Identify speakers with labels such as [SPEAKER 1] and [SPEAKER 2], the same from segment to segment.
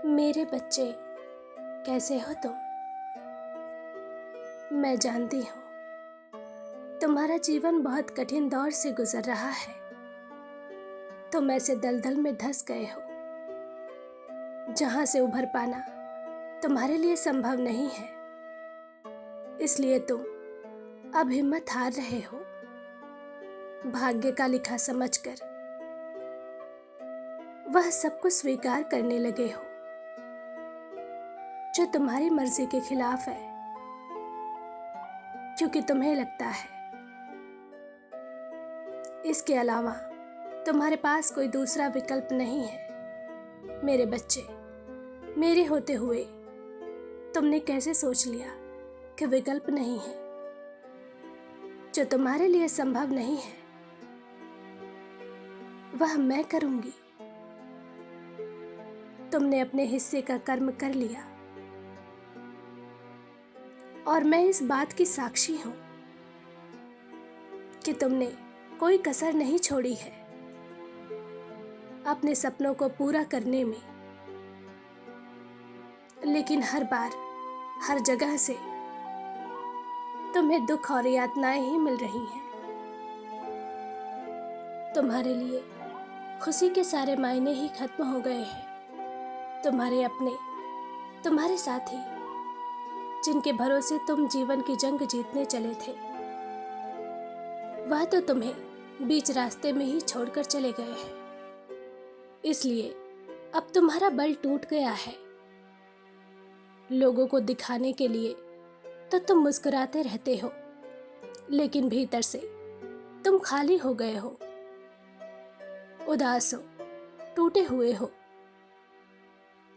[SPEAKER 1] मेरे बच्चे, कैसे हो तुम? मैं जानती हूँ तुम्हारा जीवन बहुत कठिन दौर से गुजर रहा है। तुम ऐसे दलदल में धंस गए हो जहाँ से उभर पाना तुम्हारे लिए संभव नहीं है। इसलिए तुम अब हिम्मत हार रहे हो। भाग्य का लिखा समझकर वह सब कुछ स्वीकार करने लगे हो जो तुम्हारी मर्जी के खिलाफ है, क्योंकि तुम्हें लगता है इसके अलावा तुम्हारे पास कोई दूसरा विकल्प नहीं है। मेरे बच्चे, मेरे होते हुए तुमने कैसे सोच लिया कि विकल्प नहीं है? जो तुम्हारे लिए संभव नहीं है वह मैं करूंगी। तुमने अपने हिस्से का कर्म कर लिया और मैं इस बात की साक्षी हूं कि तुमने कोई कसर नहीं छोड़ी है अपने सपनों को पूरा करने में। लेकिन हर बार, हर जगह से तुम्हें दुख और यातनाएं ही मिल रही हैं। तुम्हारे लिए खुशी के सारे मायने ही खत्म हो गए हैं। तुम्हारे अपने, तुम्हारे साथी, जिनके भरोसे तुम जीवन की जंग जीतने चले थे, वह तो तुम्हें बीच रास्ते में ही छोड़कर चले गए हैं। इसलिए अब तुम्हारा बल टूट गया है। लोगों को दिखाने के लिए तो तुम मुस्कुराते रहते हो, लेकिन भीतर से तुम खाली हो गए हो, उदास हो, टूटे हुए हो।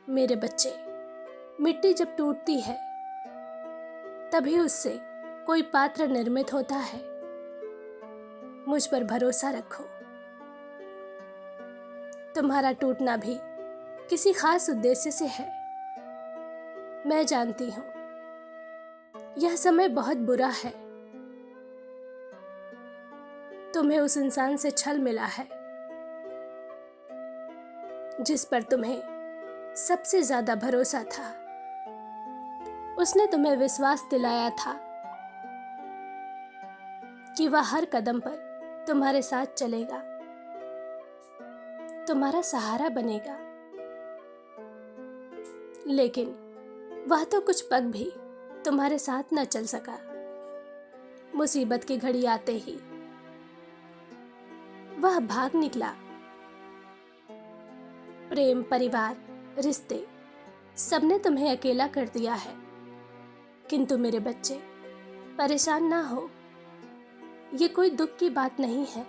[SPEAKER 1] मेरे बच्चे, मिट्टी जब टूटती है तभी उससे कोई पात्र निर्मित होता है। मुझ पर भरोसा रखो। तुम्हारा टूटना भी किसी खास उद्देश्य से है। मैं जानती हूं यह समय बहुत बुरा है। तुम्हें उस इंसान से छल मिला है जिस पर तुम्हें सबसे ज्यादा भरोसा था। उसने तुम्हें विश्वास दिलाया था कि वह हर कदम पर तुम्हारे साथ चलेगा, तुम्हारा सहारा बनेगा। लेकिन वह तो कुछ पल भी तुम्हारे साथ न चल सका। मुसीबत की घड़ी आते ही वह भाग निकला। प्रेम, परिवार, रिश्ते, सबने तुम्हें अकेला कर दिया है। किंतु मेरे बच्चे, परेशान ना हो। ये कोई दुख की बात नहीं है,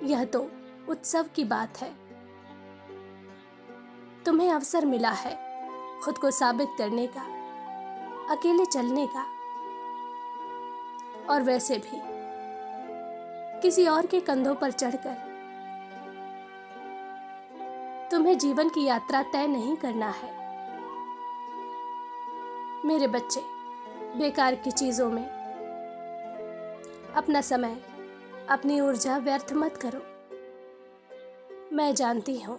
[SPEAKER 1] यह तो उत्सव की बात है। तुम्हें अवसर मिला है खुद को साबित करने का, अकेले चलने का, और वैसे भी किसी और के कंधों पर चढ़कर तुम्हें जीवन की यात्रा तय नहीं करना है। मेरे बच्चे, बेकार की चीजों में अपना समय, अपनी ऊर्जा व्यर्थ मत करो। मैं जानती हूं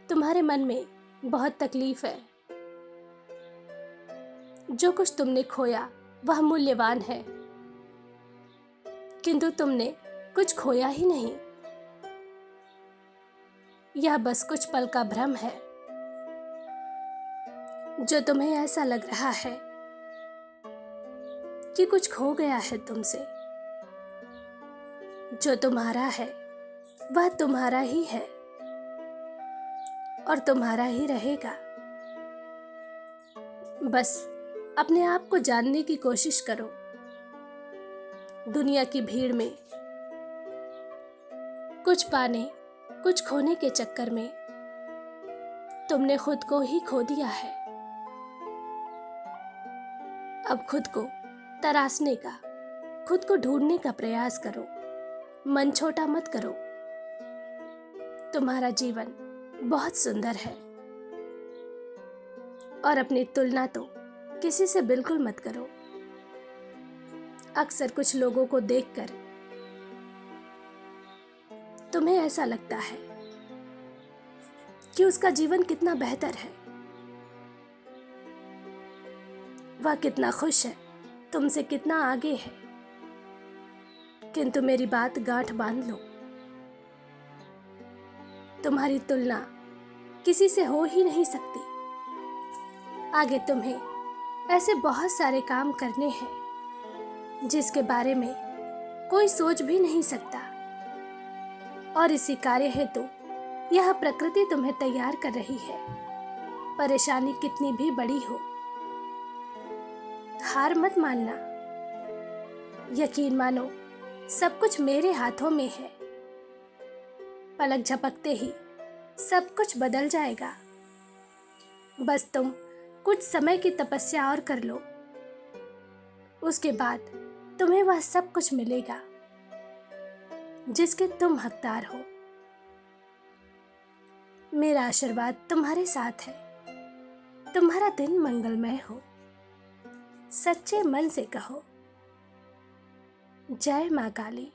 [SPEAKER 1] तुम्हारे मन में बहुत तकलीफ है। जो कुछ तुमने खोया वह मूल्यवान है, किंतु तुमने कुछ खोया ही नहीं। यह बस कुछ पल का भ्रम है। जो तुम्हें ऐसा लग रहा है कि कुछ खो गया है तुमसे, जो तुम्हारा है वह तुम्हारा ही है और तुम्हारा ही रहेगा। बस अपने आप को जानने की कोशिश करो। दुनिया की भीड़ में कुछ पाने, कुछ खोने के चक्कर में तुमने खुद को ही खो दिया है। अब खुद को तराशने का, खुद को ढूंढने का प्रयास करो। मन छोटा मत करो। तुम्हारा जीवन बहुत सुंदर है और अपनी तुलना तो किसी से बिल्कुल मत करो। अक्सर कुछ लोगों को देखकर तुम्हें ऐसा लगता है कि उसका जीवन कितना बेहतर है, वह कितना खुश है, तुमसे कितना आगे है। किंतु मेरी बात गांठ बांध लो, तुम्हारी तुलना किसी से हो ही नहीं सकती। आगे तुम्हें ऐसे बहुत सारे काम करने हैं जिसके बारे में कोई सोच भी नहीं सकता, और इसी कार्य हेतु यह प्रकृति तुम्हें तैयार कर रही है। परेशानी कितनी भी बड़ी हो, हार मत मानना। यकीन मानो, सब कुछ मेरे हाथों में है। पलक झपकते ही सब कुछ बदल जाएगा। बस तुम कुछ समय की तपस्या और कर लो, उसके बाद तुम्हें वह सब कुछ मिलेगा जिसके तुम हकदार हो। मेरा आशीर्वाद तुम्हारे साथ है। तुम्हारा दिन मंगलमय हो। सच्चे मन से कहो, जय माँ काली।